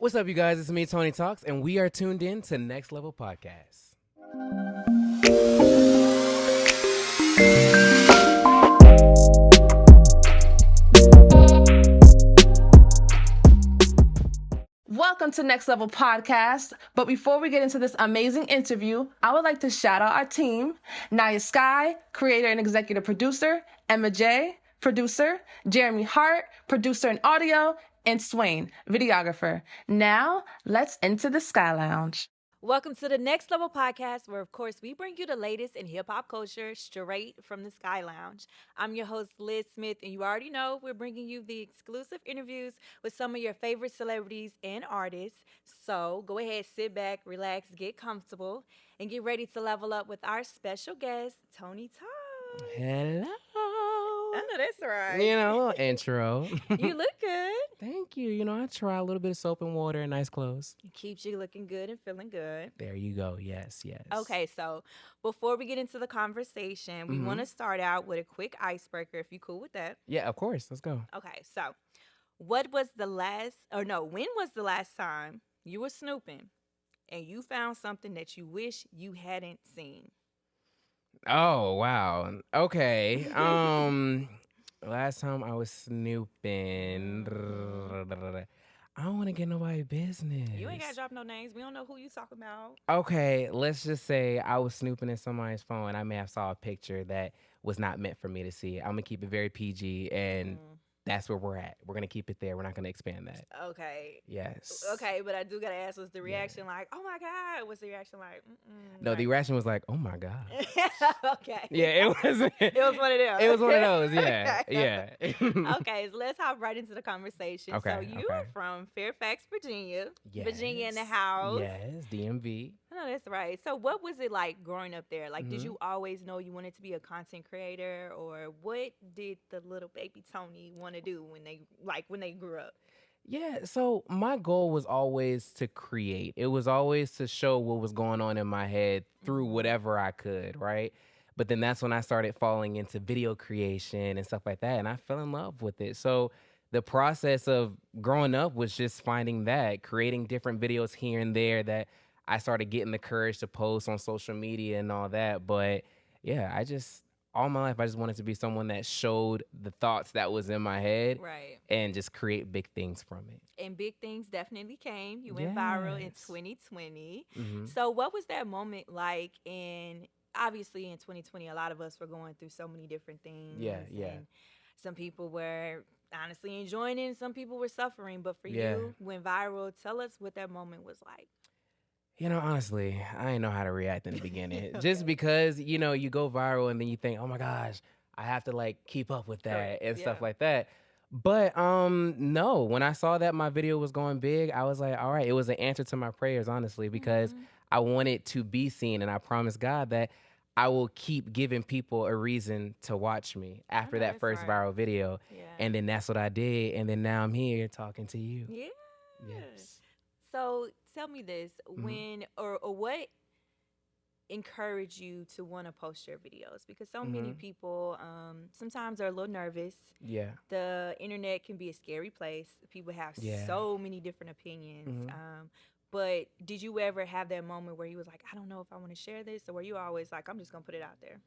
What's up, you guys? It's me, Tony Talks, and we are tuned in to Next Level Podcast. Welcome to Next Level Podcast. But before we get into this amazing interview, I would like to shout out our team: Skyy, creator and executive producer; Emma J, producer; Jeremy Hart, producer and audio; and Swain, videographer. Now, let's enter the Sky Lounge. Welcome to the Next Level Podcast, where, of course, we bring you the latest in hip-hop culture straight from the Sky Lounge. I'm your host, Liz Smith, and you already know we're bringing you the exclusive interviews with some of your favorite celebrities and artists. So go ahead, sit back, relax, get comfortable, and get ready to level up with our special guest, Tony Talks. Hello. I know that's right. You know, a little intro. You look good. Thank you. You know, I try a little bit of soap and water and nice clothes. It keeps you looking good and feeling good. There you go. Yes, yes. Okay, so before we get into the conversation, we want to start out with a quick icebreaker, if you cool with that. Yeah, of course. Let's go. Okay, so when was the last time you were snooping and you found something that you wish you hadn't seen? Oh, wow. Okay. Last time I was snooping. I don't want to get nobody's business. You ain't got to drop no names. We don't know who you talking about. Okay, let's just say I was snooping in somebody's phone. I may have saw a picture that was not meant for me to see. I'm going to keep it very PG, and that's where we're at. We're going to keep it there. We're not going to expand that. Okay. Yes. Okay, but I do got to ask, was the reaction like, oh my God? Was the reaction like, No, the reaction was like, oh my God. Okay. Yeah, it wasn't. It was one of them. It was one of those, yeah. Yeah. Okay, so let's hop right into the conversation. Okay, So you are from Fairfax, Virginia. Yes. Virginia in the house. Yes, DMV. Oh, that's right. So what was it like growing up there? Like, did you always know you wanted to be a content creator, or what did the little baby Tony want to do when they grew up? Yeah, so my goal was always to create. It was always to show what was going on in my head through whatever I could, right? But then that's when I started falling into video creation and stuff like that, and I fell in love with it. So the process of growing up was just finding that, creating different videos here and there that I started getting the courage to post on social media and all that. But yeah, all my life, I just wanted to be someone that showed the thoughts that was in my head, Right. and just create big things from it. And big things definitely came. You went viral in Yes. 2020. Mm-hmm. So what was that moment like? And obviously in 2020, a lot of us were going through so many different things. Yeah. And some people were honestly enjoying it, and some people were suffering. But for you, went viral. Tell us what that moment was like. You know, honestly, I didn't know how to react in the beginning. Just because, you know, you go viral and then you think, oh my gosh, I have to like keep up with that and stuff like that. But no, when I saw that my video was going big, I was like, all right, it was an answer to my prayers, honestly, because I wanted to be seen, and I promised God that I will keep giving people a reason to watch me after that first viral video. Yeah. And then that's what I did. And then now I'm here talking to you. Yeah. Yes. So tell me this, when or what encouraged you to want to post your videos? Because so many people sometimes are a little nervous. Yeah. The internet can be a scary place. People have so many different opinions. But did you ever have that moment where you was like, I don't know if I want to share this, or were you always like, I'm just gonna put it out there?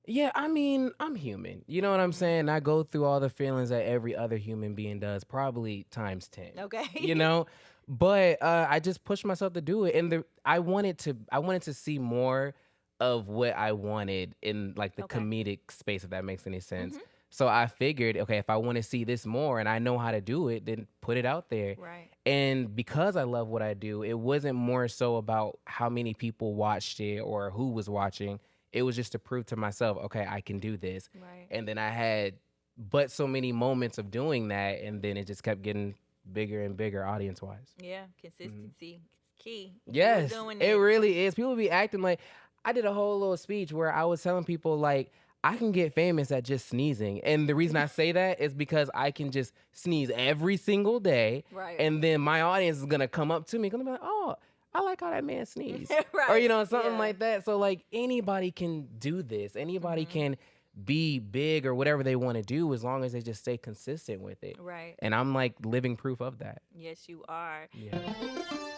Yeah, I mean, I'm human. You know what I'm saying? I go through all the feelings that every other human being does, probably times 10. Okay. You know? But I just pushed myself to do it. And I wanted to see more of what I wanted in like the comedic space, if that makes any sense. So I figured, okay, if I want to see this more and I know how to do it, then put it out there. Right. And because I love what I do, it wasn't more so about how many people watched it or who was watching. It was just to prove to myself, okay, I can do this. Right. And then I had but so many moments of doing that, and then it just kept getting bigger and bigger audience-wise. Yeah, consistency is key. Yes, Doing it really is. People be acting like, I did a whole little speech where I was telling people like, I can get famous at just sneezing. And the reason I say that is because I can just sneeze every single day. Right. And then my audience is going to come up to me, going to be like, oh, I like how that man sneezed. Right. Or, you know, something like that. So, like, anybody can do this. Anybody can be big or whatever they want to do as long as they just stay consistent with it. Right. And I'm like living proof of that. Yes, you are. Yeah.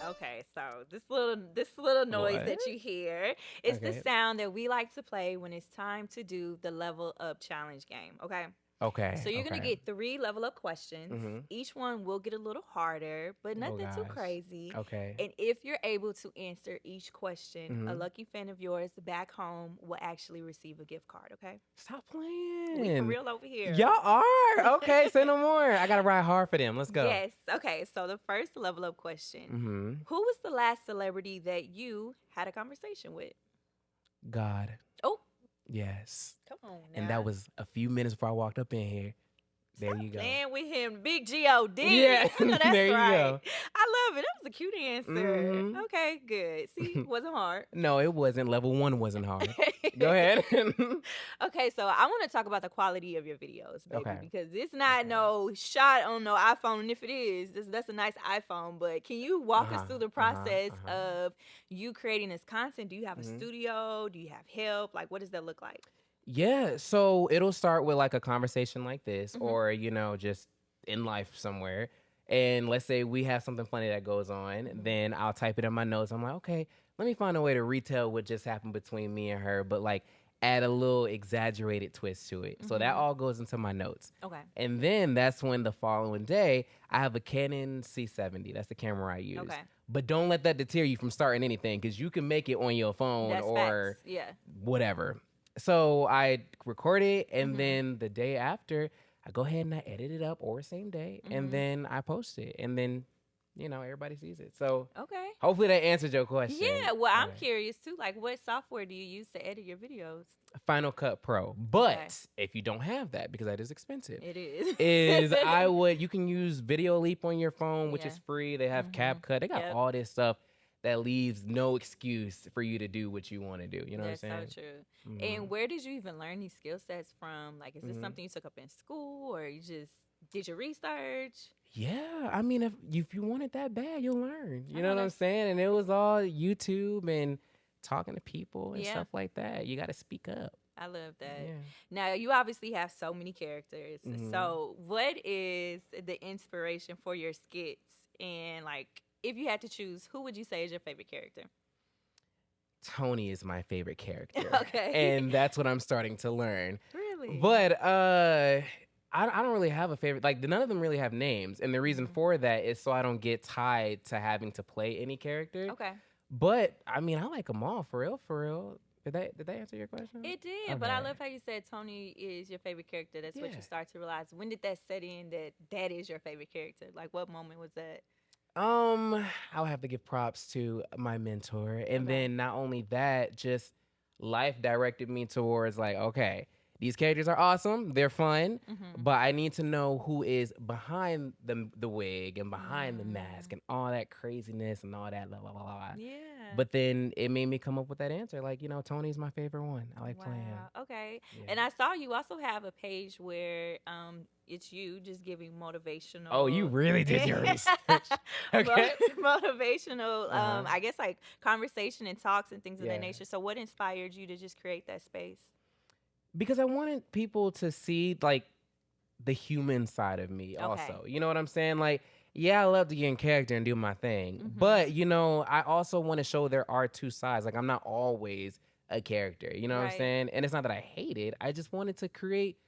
Okay, so this little noise What? that you hear is the Okay. sound that we like to play when it's time to do the level up challenge game. Okay. Okay. So you're gonna okay. get 3 level up questions. Mhm. Each one will get a little harder, but Oh nothing too gosh. crazy. Okay. And if you're able to answer each question, a Mhm. lucky fan of yours back home will actually receive a gift card. Okay. Stop We for playing. real over here. Y'all are. Okay, say no more. I gotta ride hard for them. Let's go. Yes. Okay. So the first level up question: Mhm. Who was the last celebrity that you had a conversation with? God. Oh, Yes. come on now. And that was a few minutes before I walked up in here. There Stop you go. playing with him, Big G.O.D. Yeah, I know that's there you right. go. I love it. That was a cute answer. Mhm. Okay, good. See, wasn't hard. No, it wasn't. Level 1 wasn't hard. Go ahead. Okay, so I want to talk about the quality of your videos, baby, Okay. because it's not Okay. no shot on no iPhone, and if it is, that's a nice iPhone. But can you walk us through the process of you creating this content? Do you have a Mhm. studio? Do you have help? Like, what does that look like? Yeah, so it'll start with like a conversation like this, Mhm. or just in life somewhere. And let's say we have something funny that goes on, then I'll type it in my notes. I'm like, okay, let me find a way to retell what just happened between me and her, but like add a little exaggerated twist to it. So that Mhm. all goes into my notes. Okay. And then that's when the following day, I have a Canon C70. That's the camera I use. Okay. But don't let that deter you from starting anything, because you can make it on your phone That's or facts. Yeah. whatever. So I record it, and Mhm. then the day after, I go ahead and I edit it up, or same day, and Mhm. then I post it, and then everybody sees it. So Okay. hopefully that answered your question. Yeah. Well, I'm Okay. curious too. Like, what software do you use to edit your videos? Final Cut Pro. But if you don't have that, because that is expensive, It is. you can use Video Leap on your phone, which Yeah. is free. They have Mhm. CapCut. They got Yep. all this stuff that leaves no excuse for you to do what you want to do. You know That's what I'm saying? so true. Mhm. And where did you even learn these skill sets from? Like, is this Mhm. something you took up in school, or you just did your research? Yeah, I mean, if you want it that bad, you'll learn. You I know know what I'm that's saying? And it was all YouTube and talking to people and Yeah. stuff like that. You got to speak up. I love that. Yeah. Now, you obviously have so many characters. Mhm. So, what is the inspiration for your skits? And like, if you had to choose, who would you say is your favorite character? Tony is my favorite character. Okay. And that's what I'm starting to learn. Really? But I don't really have a favorite. Like, none of them really have names. And the reason for that is so I don't get tied to having to play any character. Okay. But I mean, I like them all, for real, for real. Did that answer your question? It did, but I Okay. love how you said Tony is your favorite character. That's what Yeah. you start to realize. When did that set in that is your favorite character? Like, what moment was that? I'll have to give props to my mentor. And Okay. then not only that, just life directed me towards like, okay, these characters are awesome, they're fun, Mhm. but I need to know who is behind the wig and behind the mask and all that craziness and all that la la la la. Yeah. But then it made me come up with that answer. Like, Tony's my favorite one. I like playing him. Wow. Okay. Yeah. And I saw you also have a page where it's you just giving motivational. Oh, you really did your research. Okay. Motivational. Uh-huh. I guess like conversation and talks and things of that Yeah. nature. So, what inspired you to just create that space? Because I wanted people to see like the human side of me Okay. also. You know what I'm saying? Like, yeah, I love to get in character and do my thing. Mhm. But, I also want to show there are two sides. Like, I'm not always a character. You know what I'm Right. saying? And it's not that I hate it. I just wanted to create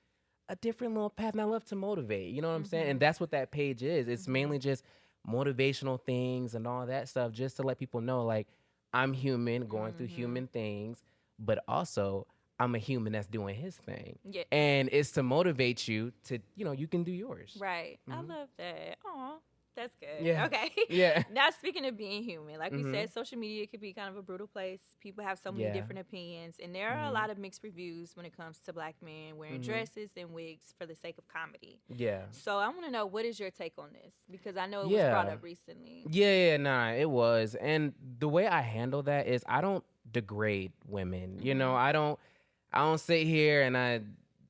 a different little path. And I love to motivate. You know what I'm saying? And that's what that page is. It's mainly just motivational things and all that stuff, just to let people know, like, I'm human, going through human things, but also I'm a human that's doing his thing. Yeah. And it's to motivate you to, you can do yours. Right. I Mhm. love that. Aw, that's good. Yeah. Okay. Yeah. Now, speaking of being human, like we Mhm. said, social media could be kind of a brutal place. People have so many Yeah. different opinions, and there are a Mhm. lot of mixed reviews when it comes to black men wearing Mhm. dresses and wigs for the sake of comedy. Yeah. So I want to know, what is your take on this? Because I know it was brought Yeah. up recently. Yeah, nah, it was. And the way I handle that is I don't degrade women. I don't sit here and I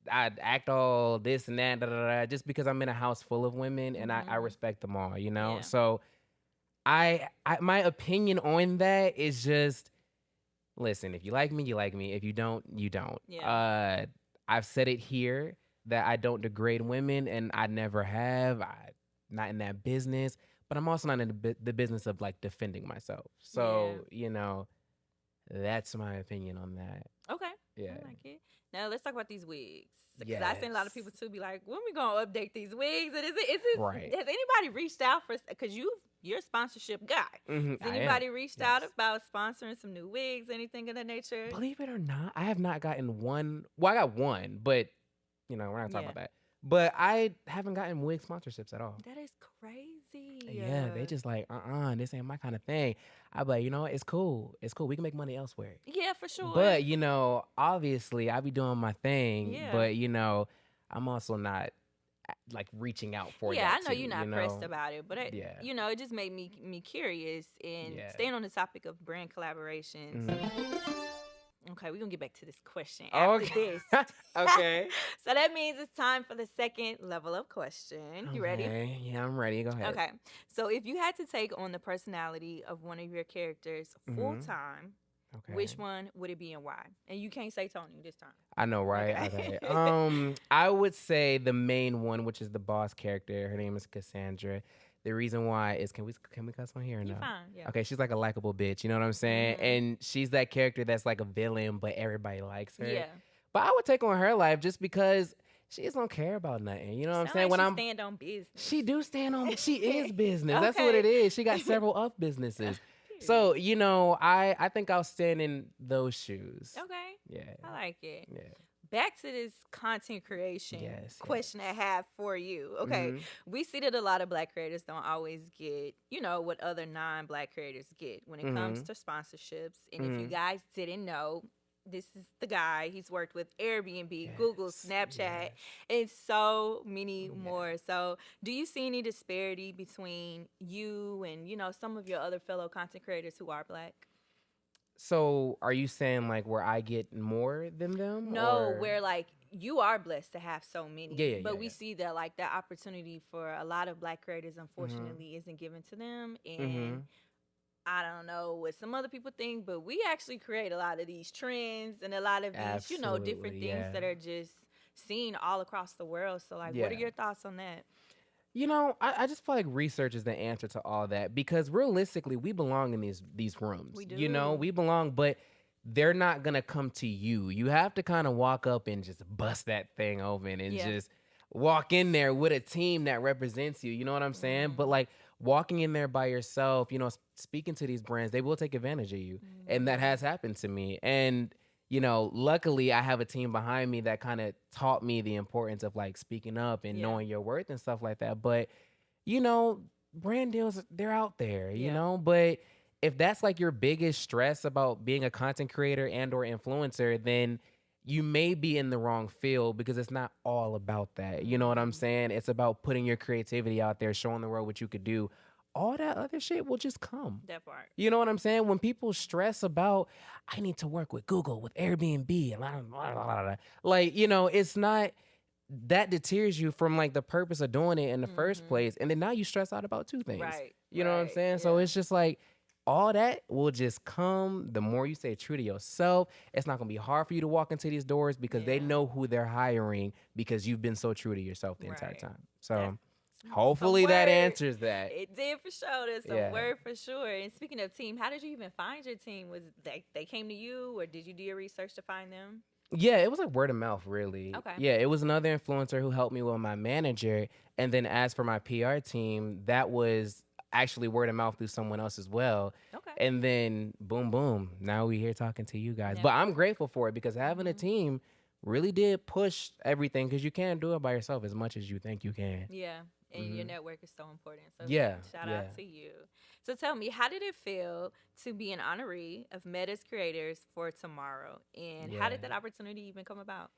act all this and that, just because I'm in a house full of women and I respect them all, Yeah. So I my opinion on that is just, listen, if you like me, you like me. If you don't, you don't. Yeah. I've said it here that I don't degrade women, and I never have. I not in that business, but I'm also not in the business of like defending myself. Yeah. So that's my opinion on that. Okay. Yeah. I like it. Now let's talk about these wigs. Because I seen a lot of Yes. people too be like, when we gonna update these wigs? And is it Right. has anybody reached out for, because you're a sponsorship guy. Has I am. anybody reached out Yes. about sponsoring some new wigs, anything of that nature? Believe it or not, I have not gotten one. Well, I got one, but we're not talking Yeah. about that. But I haven't gotten wig sponsorships at all. That is crazy. Yeah, they just like, this ain't my kind of thing. I be like, you know what? It's cool. It's cool. We can make money elsewhere. Yeah, for sure. But, obviously I be doing my thing, Yeah. but I'm also not like reaching out for yeah, that I know too, you're not pressed about it, but Yeah. it just made me curious. And Yeah. staying on the topic of brand collaborations. Mhm. Okay, we're gonna get back to this question after Okay. this. Okay. So that means it's time for the second level of question. You ready? Okay. Yeah, I'm ready. Go ahead. Okay. So if you had to take on the personality of one of your characters full Mhm. time, Okay. which one would it be and why? And you can't say Tony this time. I know, right? Okay. Okay. I would say the main one, which is the boss character. Her name is Cassandra. The reason why is, can we cuss on here or You're no? fine. Yeah. Okay, she's like a likable bitch. You know what I'm saying? Mhm. And she's that character that's like a villain, but everybody likes her. Yeah. But I would take on her life just because she just don't care about nothing. You know what I'm Sound saying? like When she I'm stand on business. She do stand on. She is business. That's what Okay. it is. She got several of businesses. So I think I'll stand in those shoes. Okay. Yeah. I like it. Yeah. Back to this content creation Yes, question I have for you. Okay. Mhm. We see that a lot of Black creators don't always get, what other non-Black creators get when it comes to sponsorships. And if you Mhm. guys didn't know, this is the guy. He's worked with Airbnb, Google, Yes, Snapchat, yes. and so many Yeah. more. So do you see any disparity between you and, some of your other fellow content creators who are Black? So are you saying like where I get more than them? No, or? where like you are blessed to have so many. Yeah, but yeah, we yeah. see that like that opportunity for a lot of Black creators Mm-hmm. unfortunately isn't given to them. And Mhm. I don't know what some other people think, but we actually create a lot of these trends and a lot of these, different Absolutely, things yeah. that are just seen all across the world. So like what are Yeah. your thoughts on that? I just feel like research is the answer to all that because realistically, we belong in these rooms. We We do. belong, but they're not gonna come to you. You have to kind of walk up and just bust that thing open and Yeah. just walk in there with a team that represents you. You know what I'm saying? But like walking in there by yourself, speaking to these brands, they will take advantage of you, and that has happened to me. And luckily I have a team behind me that kind of taught me the importance of like speaking up and Yeah. knowing your worth and stuff like that. But, brand deals, they're out there, Yeah. but if that's like your biggest stress about being a content creator and or influencer, then you may be in the wrong field because it's not all about that. You know what I'm saying? It's about putting your creativity out there, showing the world what you could do. All that other shit will just come. That part. You know what I'm saying? When people stress about, I need to work with Google, with Airbnb, and blah, blah, blah, blah, blah. Like, it's not, that deters you from like the purpose of doing it in the first place. And then now you stress out about two things. Right. You know what I'm right, saying? So yeah. it's just like, all that will just come the more you stay true to yourself. It's not going to be hard for you to walk into these doors because they Yeah. know who they're hiring because you've been so true to yourself the entire Right. time. So That's hopefully some that word. answers that. It did for sure. That's some Yeah. word for sure. And speaking of team, how did you even find your team? Was they came to you, or did you do your research to find them? Yeah, it was like word of mouth, really. Okay. Yeah, it was another influencer who helped me with my manager. And then as for my PR team, that was actually word of mouth through someone else as well. Okay. And then boom, boom. Now we here talking to you guys. Yeah. But I'm grateful for it because having a team really did push everything because you can't do it by yourself as much as you think you can. Yeah. And your network is so important. So Yeah, shout yeah. out to you. So tell me, how did it feel to be an honoree of Meta's Creators for Tomorrow? And how did Yeah. that opportunity even come about?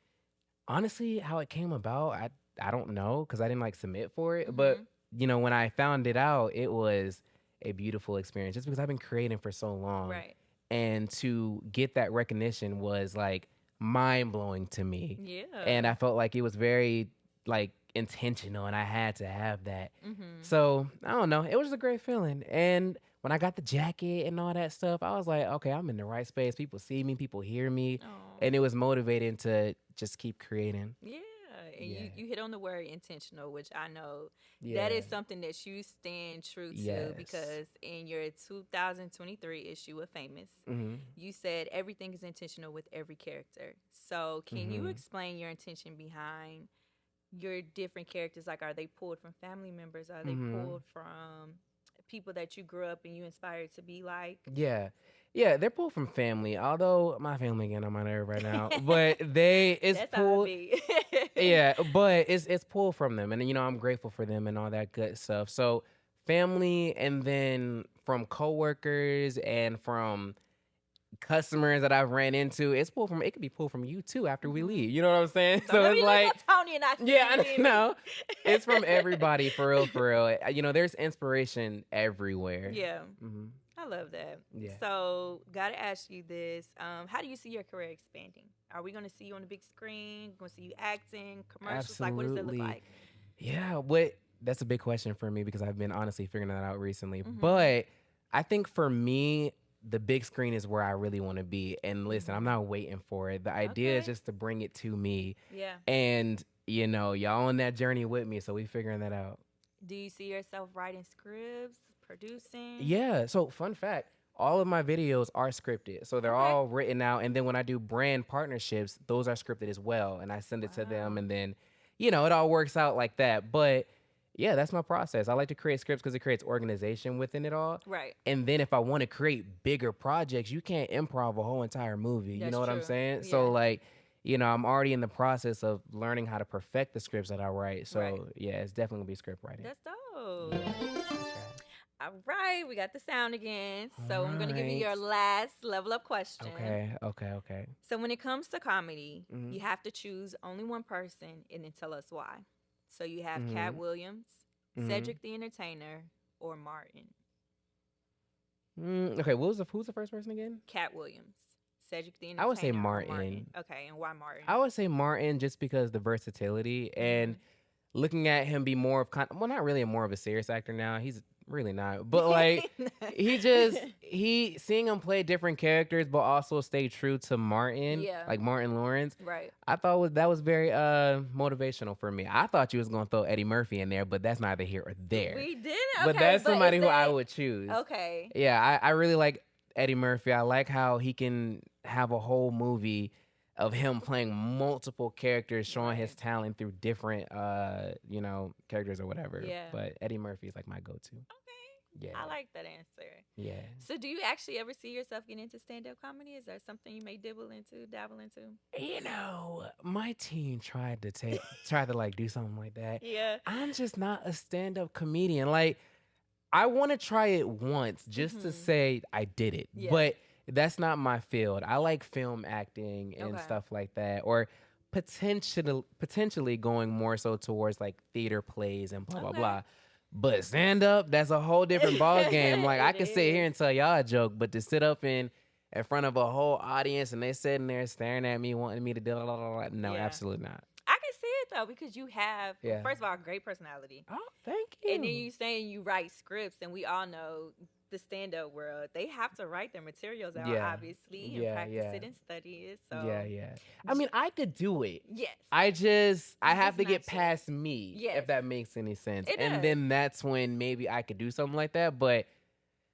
Honestly, how it came about, I don't know because I didn't like submit for it. But when I found it out, it was a beautiful experience just because I've been creating for so long. Right. And to get that recognition was like mind blowing to me. Yeah. And I felt like it was very like intentional and I had to have that. Mm-hmm. So I don't know. It was a great feeling. And when I got the jacket and all that stuff, I was like, okay, I'm in the right space. People see me, people hear me, Oh. and it was motivating to just keep creating. Yeah, and Yeah. you hit on the word intentional, which I know that Yeah. is something that you stand true to Yes. because in your 2023 issue of Famous, Mhm. you said everything is intentional with every character. So, can you Mhm. explain your intention behind your different characters? Like, are they pulled from family members? Are they Mhm. pulled from people that you grew up and you inspired to be like? Yeah. Yeah, they're pulled from family. Although my family again on my nerve right now, but they it's That's how I pulled. be. Yeah, but it's pulled from them, and I'm grateful for them and all that good stuff. So family, and then from coworkers and from customers that I've ran into, it's pulled from. It could be pulled from you too after we Mhm. leave. You know what I'm saying? Don't So let it's me look like, at Tony and I see yeah, you I see know. me. It's from everybody for real, for real. There's inspiration everywhere. Yeah, Hmm. I love that. Yeah. So, gotta ask you this: how do you see your career expanding? Are we gonna see you on the big screen? Gonna see you acting, commercials? Like, what does it look Absolutely. like? Yeah, what that's a big question for me because I've been honestly figuring that out recently. Mhm. But I think for me, the big screen is where I really want to be. And listen, I'm Mhm. not waiting for it. The idea is Okay. just to bring it to me. Yeah. And, y'all on that journey with me, so we figuring that out. Do you see yourself writing scripts, producing? Yeah, so fun fact, all of my videos are scripted. So they're Okay. all written out, and then when I do brand partnerships, those are scripted as well, and I send it to them, Wow. and then it all works out like that. But yeah, that's my process. I like to create scripts because it creates organization within it all. Right. And then if I want to create bigger projects, you can't improv a whole entire movie. You That's know what I'm true. saying? Yeah. So like, I'm already in the process of learning how to perfect the scripts that I write. Right. So yeah, it's definitely gonna be script writing. That's dope. Yeah, I try. All right, we got the sound again. All So I'm gonna give you right. your last level up question. Okay, okay, okay. So when it comes to comedy, Mhm. you have to choose only one person and then tell us why. So you have Cat Mhm. Williams, Mhm. Cedric the Entertainer, or Martin. Okay, who's the first person again? Cat Williams, Cedric the I would say Entertainer, or Martin. Martin. Okay, and why Martin? I would say Martin just because the versatility and Mhm. looking at him be more of well, not really more of a serious actor now. He's really not. But like he seeing him play different characters but also stay true to Martin, Yeah. like Martin Lawrence. Right. I thought that was very motivational for me. I thought you was gonna throw Eddie Murphy in there, but that's neither here or there. We did. But Okay, that's but is somebody who I that would choose. okay? Yeah, I really like Eddie Murphy. I like how he can have a whole movie of him playing multiple characters, showing his Right. talent through different characters or whatever. Yeah. But Eddie Murphy is like my go-to. Okay. Yeah. I like that answer. Yeah. So, do you actually ever see yourself getting into stand-up comedy? Is that something you may dabble into? My team tried to like do something like that. Yeah. I'm just not a stand-up comedian. Like I want to try it once just to Mhm. say I did it. Yeah. But that's not my field. I like film acting and Okay. stuff like that, or potentially going more so towards like theater plays and blah blah Okay. blah. But stand up, that's a whole different ball game. Like I It could sit here is. and tell y'all a joke, but to sit up in front of a whole audience and they sitting there staring at me, wanting me to do no, Yeah. absolutely not. I can see it though because you have, Yeah. first of all, a great personality. Oh, thank And then you. you saying you write scripts, and we all know the stand-up world, they have to write their materials out, Yeah. obviously, and Yeah, practice yeah. it and study it. So Yeah. I mean, I could do it. yes, I have It's to just get not you. past me, Yes. if that makes any sense. It And does. then that's when maybe I could do something like that, but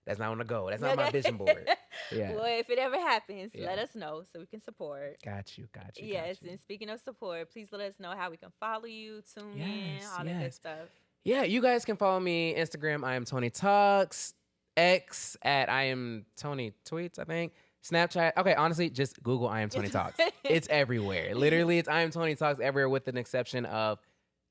that's not on the go. That's not my vision board. Yeah. Well, if it ever happens, Yeah. let us know so we can support. Got you. Yes, Got you. and speaking of support, please let us know how we can follow you, tune in, Yes, all that good yes. stuff. Yeah, you guys can follow me Instagram. I am Tony Talks. X at I am Tony Tweets, I think. Snapchat. Okay, honestly, just Google I am Tony Talks. It's everywhere. Literally, it's I am Tony Talks everywhere with an exception of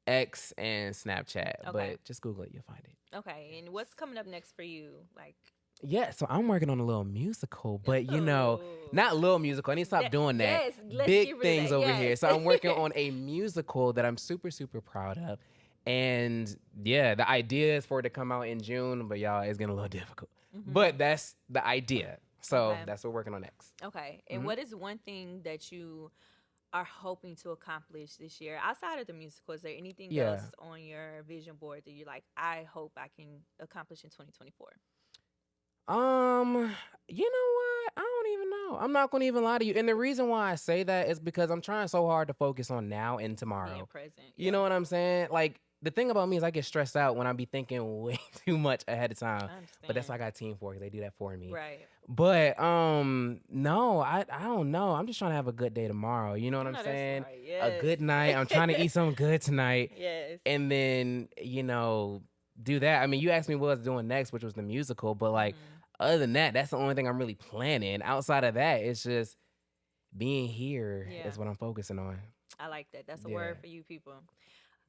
X and Snapchat. Okay. But just Google it, you'll find it. Okay, and what's coming up next for you? Like, Yeah, so I'm working on a little musical, but Ooh. not little musical. I need to stop That- doing that. yes, let's get Big rid of things that, over here. yes. So I'm working on a musical that I'm super, super proud of. And yeah, the idea is for it to come out in June, but y'all, it's getting a little difficult. But that's the idea. So Okay. that's what we're working on next. okay, and Mhm. what is one thing that you are hoping to accomplish this year outside of the musical? Is there anything Yeah. else on your vision board that you're like, I hope I can accomplish in 2024? Um, you know what? I don't even know. I'm not gonna even lie to you. And the reason why I say that is because I'm trying so hard to focus on now and Being tomorrow. present. You Yeah, know what I'm saying? Like the thing about me is I get stressed out when I be thinking way too much ahead of time. I But that's understand. why I got team for, 'cause they do that for me. Right. But no, I don't know. I'm just trying to have a good day tomorrow. You know what I I'm know that's saying? right. A Yes. good night. I'm trying to eat something good tonight. Yes. And then, do that. I mean, you asked me what I was doing next, which was the musical, but like Hmm. other than that, that's the only thing I'm really planning. Outside of that, it's just being here Yeah, is what I'm focusing on. I like that. That's a Yeah. word for you people.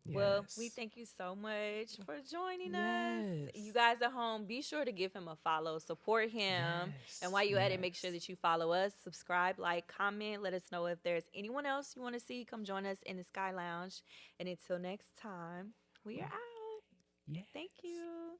Well, we Yes. thank you so much for joining us. You Yes. guys at home, be sure to give him a follow, support him. And Yes. while you're at it, make sure Yes. that you follow us, subscribe, like, comment. Let us know if there's anyone else you want to see. Come join us in the Sky Lounge. And until next time, we are out. Yes. Thank you.